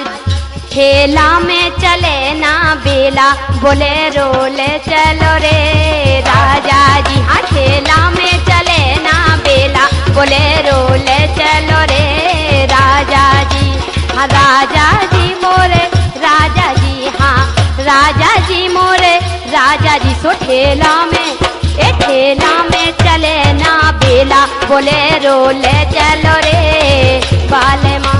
ठेला में चले ना बेला, बोलेरो ले चलो रे राजा जी। हाँ ठेला में चले ना बेला, बोलेरो ले चलो रे राजा जी। हाँ राजा जी मोरे राजा जी, हाँ राजा जी मोरे राजा जी। सो ठेला में ठेला में चले ना बेला, बोलेरो ले चलो रे बाले माँ।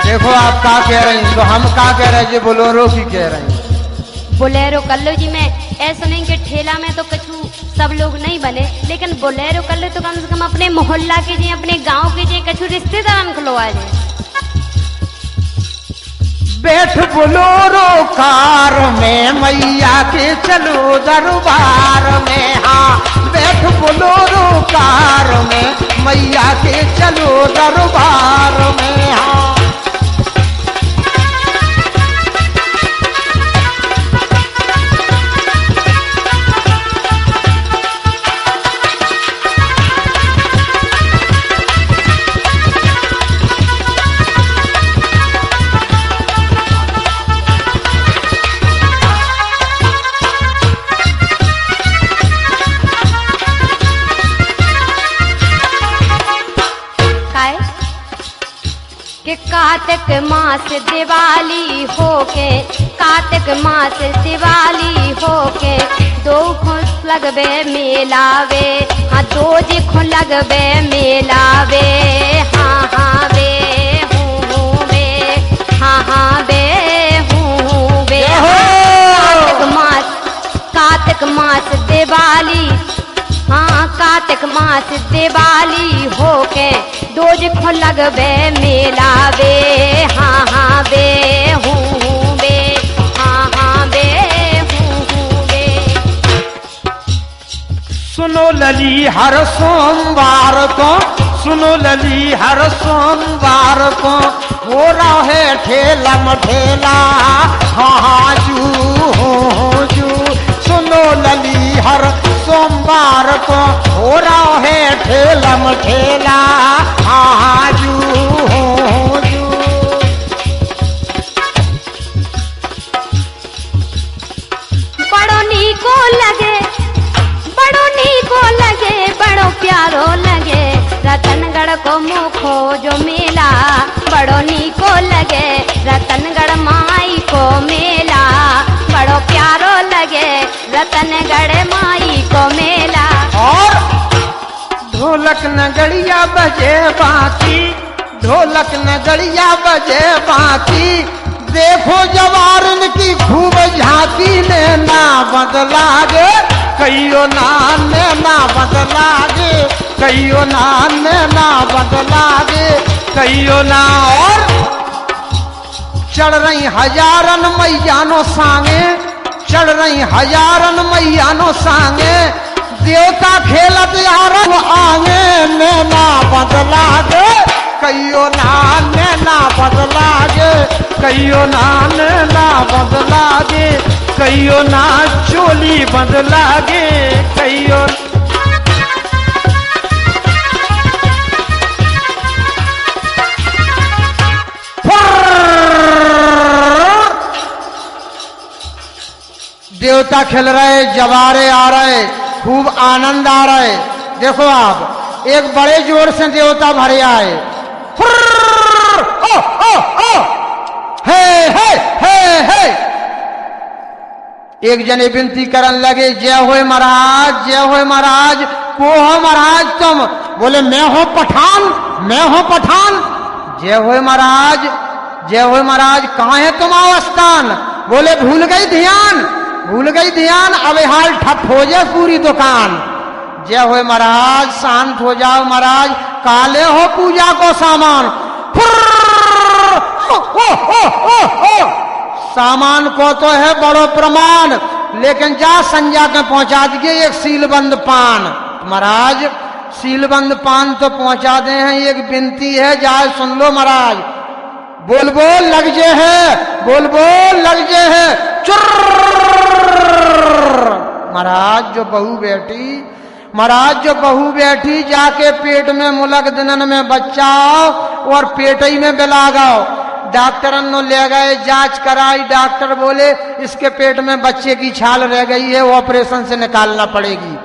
देखो आप क्या कह रही हैं, तो हम क्या कह रहे हैं, ये बोलेरो की कह रही हैं। बोलेरो कर लो जी। मैं ऐसा नहीं कि ठेला में तो कछु सब लोग नहीं बने, लेकिन बोलेरो कर लो तो कम से कम अपने मोहल्ला के जी अपने गांव के जी कछु रिश्तेदार को आ जाए। बैठ बोलेरो कार में मैया के चलो दरबार में, हाँ बैठ बोलेरो कार में मैया के चलो दरबार में। हाँ कि कार्तिक मास दिवाली होके, कार्तिक मास दिवाली होके, दो खुश लगबे मेलावे, हाँ दो जी खुश लगबे मेलावे। हाँ हाँ बे हूँ बे, हाँ हाँ बे हूँ बे। कार्तिक मास दिवाली, हाँ कार्तिक मास दिवाली होके, दोज खो लगबे मेलावे। हाँ हाँ बे हूँ बे, हाँ हाँ बे हूँ बे। सुनो लली हर सोमवार को, सुनो लली हर सोमवार को, हो रहा है ठेला मठेला। हाँ हाँ जू सुनो लली हर सोमवार को, हो रहा है ठेला मठेला। हाँ जू बड़ो नीको लगे, बड़ो नीको लगे, बड़ो प्यारो लगे, रतनगढ़ को मुखो जो मेला। बड़ो नीको लगे रतनगढ़ माई को मेला, बड़ो प्यारो लगे रतनगढ़ माई को मेला। और ढोलक नगड़िया बजे बाती, ढोलक नगड़िया बजे बाती, देखो जवारन की खूब झांकी ने ना बदला गे, कईयो नान ने ना बदला गे, कईयो नान ने ना बदला गे, कईयो ना। और चढ़ रही हजारन मैयानो सांगे, चढ़ रही हजारन मैयानो सांगे, देवता खेलत यारन आगे ने ना बदला गे, कईयो नान ने ना बदला गे, कईयो नान ना बदला गे, कईयो ना चोली बदला गे, कईयो। देवता खेल रहे, जवारे आ रहे, खूब आनंद आ रहे। देखो आप, एक बड़े जोर से देवता भरे आए। हे एक जने विनती करन लगे, जय होए महाराज, जय होए महाराज, को हो महाराज तुम? बोले मैं हूं पठान, मैं हूं पठान। जय होए महाराज, जय होए महाराज, कहाँ है तुम अवस्थान? बोले भूल गई ध्यान, भूल गई ध्यान, अब हाल ठप हो जाए पूरी दुकान। जय होए महाराज, शांत हो जाओ महाराज, काले हो पूजा को सामान। सामान को तो है बड़ो प्रमाण, लेकिन जा संजा के पहुंचा दिए एक सीलबंद पान। महाराज सीलबंद पान तो पहुंचा दे हैं, एक विनती है, जाए सुन लो महाराज। बोल बोल लग जे है, बोल बोल लग जे है। महाराज जो बहू बैठी, महाराज जो बहू बैठी, जाके पेट में मुलक दिनन में बच्चा और पेट ही में बिलागाओ। डॉक्टर ने ले गए, जांच कराई, डॉक्टर बोले इसके पेट में बच्चे की छाल रह गई है, ऑपरेशन से निकालना पड़ेगी।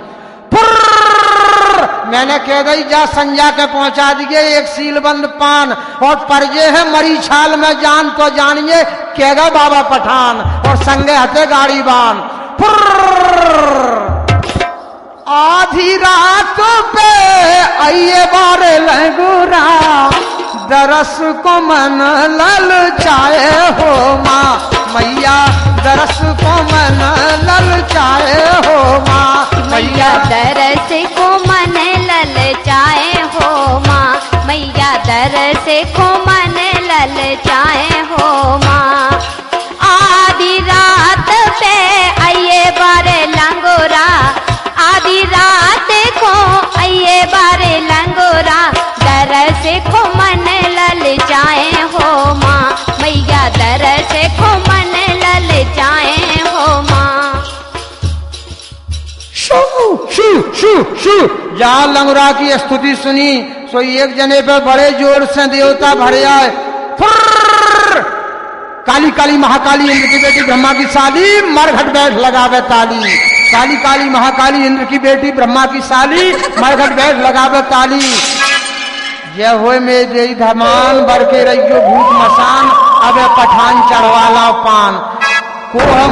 मैंने कह दी जा संजा के पहुंचा दिए एक सीलबंद पान, और परजे है मरी छाल में जान तो जानिए, कहेगा बाबा पठान, और संगे हथे गाड़ी बान। आधी रात पे आइए बारे लगुरा, दरस को मन लल चाहे हो माँ मैया, दरस को मन लल चाहे हो माँ मैया, दरस को मन लल चाहे हो माँ मैया, दरस को मन लल चाहे हो माँ। आधी रात पे आइए बारे लंगोरा, आधी रात को आइए बारे लंगोरा, शू शू। जहाँ लंगूरा की स्तुति सुनी सो एक जने पे बड़े जोर से देवता भर आए। काली काली महाकाली इंद्र की बेटी ब्रह्मा की साली मरघट बैठ लगावे ताली। काली काली महाकाली इंद्र की बेटी ब्रह्मा की साली मरघट बैठ लगावे ताली। जय होए मेरे धमान बर के रहियो भूत मसान अबे पठान चढ़वाला पान। को हो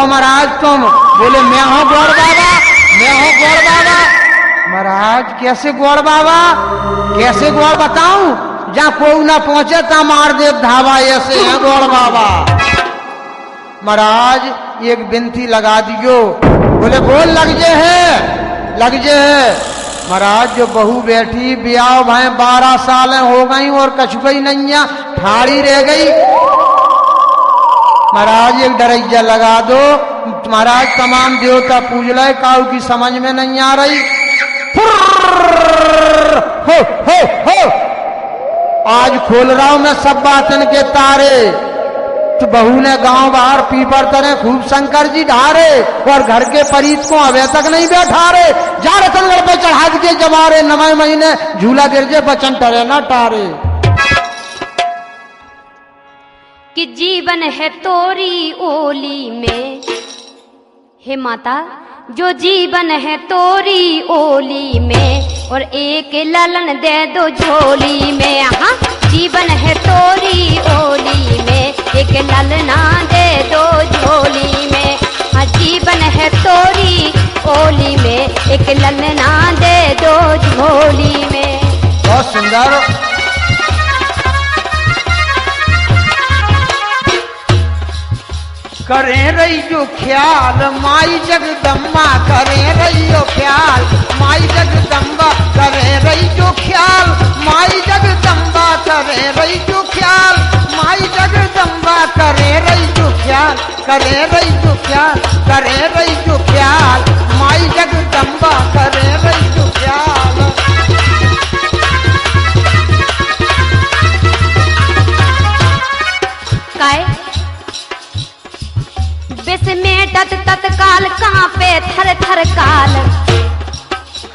महाराज तुम? बोले मैं हूं गौर बाबा, मैं हूं गौर बाबा। महाराज कैसे गौर बाबा, कैसे गौर बताऊं? जहां कोई ना पहुंचे ता मार दे धावा, ऐसे है गौर बाबा। महाराज एक बिनती लगा दियो। बोले बोल लग जे है, लग जे है। महाराज जो बहू बैठी ब्याह भाई 12 साल हो गई और कछुई नैया ठाड़ी रह गई। महाराज एक डरैया लगा दो। महाराज तमाम देवता पूज ले, काऊ की समझ में नहीं आ रही। हो हो हो आज खोल रहा हूं मैं सब बातन के तारे। तो बहू ने गांव बाहर पीपर तरे खूब शंकर जी ढारे और घर के परीत को अबे तक नहीं बैठा रे। जा रतनगढ़ पे चढ़ा के जमारे 9 महीने झूला गिरजे बचन टरे ना टारे। कि जीवन है तोरी ओली में, हे माता जो जीवन है तोरी ओली में और एक ललन दे दो झोली में। हाँ जीवन है तोरी ओली में एक ललना दे दो झोली में। हाँ जीवन है तोरी ओली में एक ललना दे दो झोली में। बहुत सुंदर। करे रही जो ख्याल माई जगदम्बा, करे रही जो ख्याल माई जगदम्बा, करे रही जो ख्याल माई जगदम्बा, करे रही जो ख्याल माई जगदम्बा, करे रही जो ख्याल, करे रही जो ख्याल, करे रही जो ख्याल माई जगदम्बा, करे रही जो ख्याल। काय बिस्मेटत तत्काल कहाँ पे थर थर काल।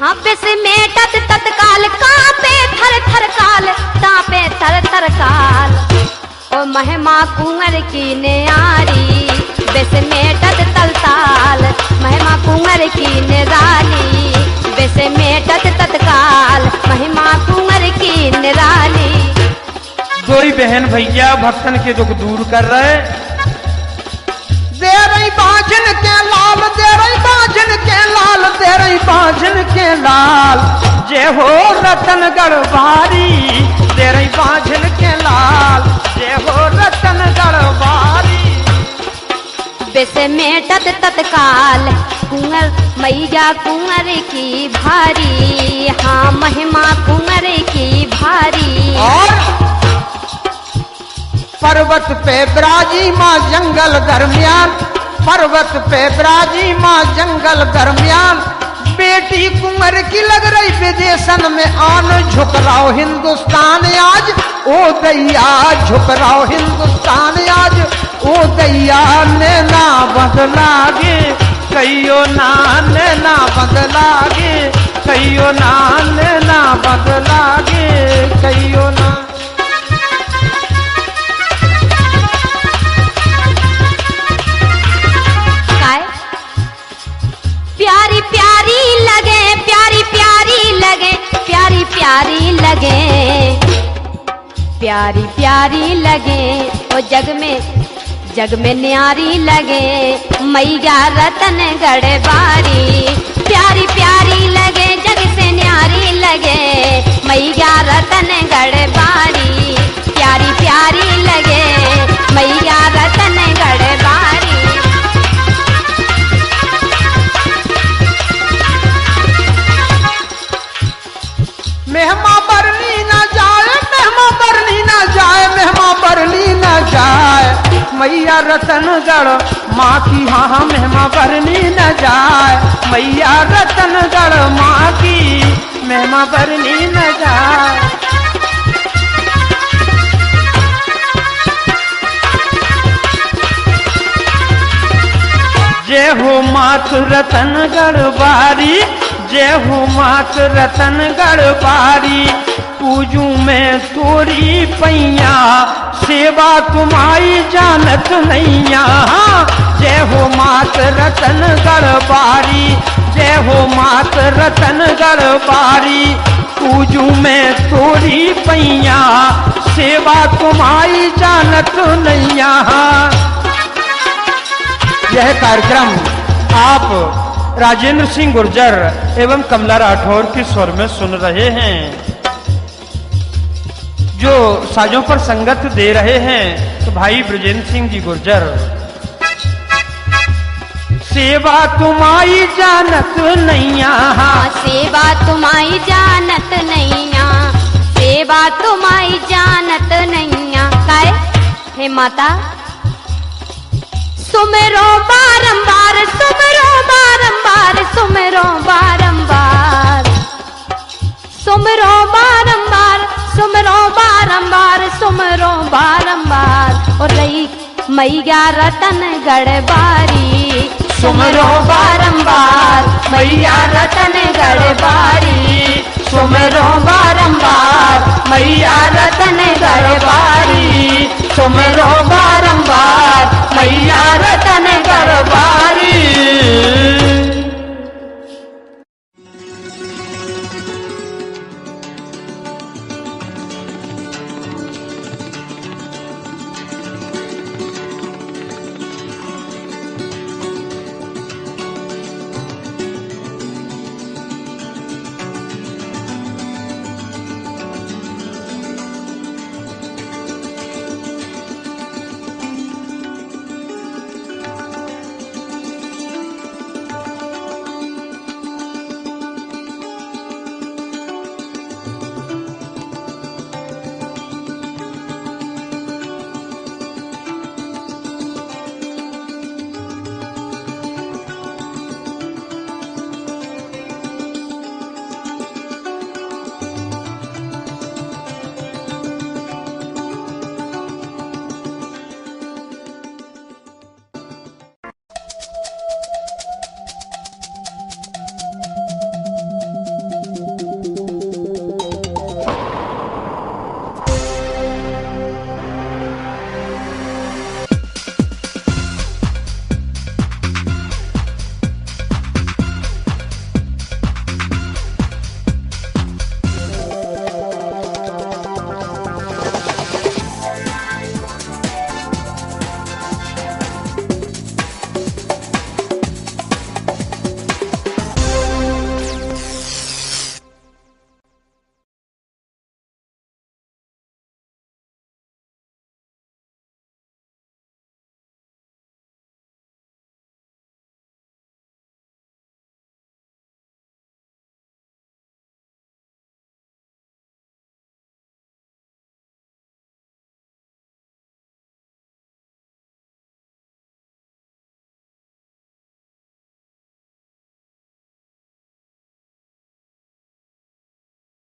हाँ बिस्मेटत तत्काल कहाँ पे थर थर काल, कहाँ पे थर थर काल। ओ महिमा कुंवर की न्यारी बिस्मेटत तलताल, महिमा कुंवर की निराली बिस्मेटत तत्काल, महिमा कुंवर की निराली। गोरी बहन भैया भक्तन के दुख दूर कर रहे। दे रही बाजन के लाल, दे रही बाजन के लाल, दे रही बाजन के लाल। जय हो रतनगढ़ वारी, दे रही बाजन के लाल। जय हो रतनगढ़ वारी। बिस्मेटत तत्काल कुंवर मैया कुंवर की भारी। हाँ महिमा कुंवर की भारी। और पर्वत पे विराजी माँ जंगल दरमियान, पर्वत पे विराजी माँ जंगल दरमियान। बेटी कुंवर की लग रही विदेशन में आन, झुक रहा हिंदुस्तान आज ओ दैया, झुक रहा हिंदुस्तान आज ओ दैया। नैना बदलागे कहियो ना, नैना बदलागे कहियो ना, नैना बदलागे कहियो ना। प्यारी प्यारी लगे, प्यारी प्यारी लगे, प्यारी प्यारी लगे, प्यारी प्यारी लगे। ओ जग में न्यारी लगे मैया रतनगढ़ वारी। प्यारी प्यारी लगे जग से न्यारी लगे मैया रतनगढ़ वारी। प्यारी प्यारी लगे मैया रतनगढ़ वारी। मेहमा बरनी न जाए, मेहमा बरनी न जाए, मेहमा बरनी न जाए मैया रतनगढ़ माँ की। हाँ हाँ मेहमा बरनी न जाए मैया रतनगढ़ माँ की, मेहमा बरनी न जाए। जय हो मात रतनगढ़ बारी, जय हो मात रतनगढ़ बारी। पूजू में तोरी पैया, सेवा तुम्हारी जानत नैया। जय हो मात रतनगढ़ बारी, जय हो मात रतनगढ़ बारी। पूजू में तोरी पैया, सेवा तुम्हारी जानत नैया। यह कार्यक्रम आप राजेंद्र सिंह गुर्जर एवं कमला राठौर के स्वर में सुन रहे हैं, जो साजों पर संगत दे रहे हैं तो भाई ब्रजेंद्र सिंह जी गुर्जर। सेवा तुम्हारी जानत नैया, सेवा तुम्हारी जानत नैया, सेवा तुम्हारी जानत नैया। काय हे माता, सुमिरो बारंबार, सुमिरो बारंबार, सुमिरो बारंबार, सुमिरो बारंबार, सुमिरो बारंबार, सुमिरो बारंबार। और रही मैया रतनगढ़ बारी, सुमिरो बारंबार, मैया रतनगढ़ बारी, सुमिरो बारंबार, मैया रतनगढ़ बारी, सुमिरो बारंबार, मैया रतनगढ़ बारी।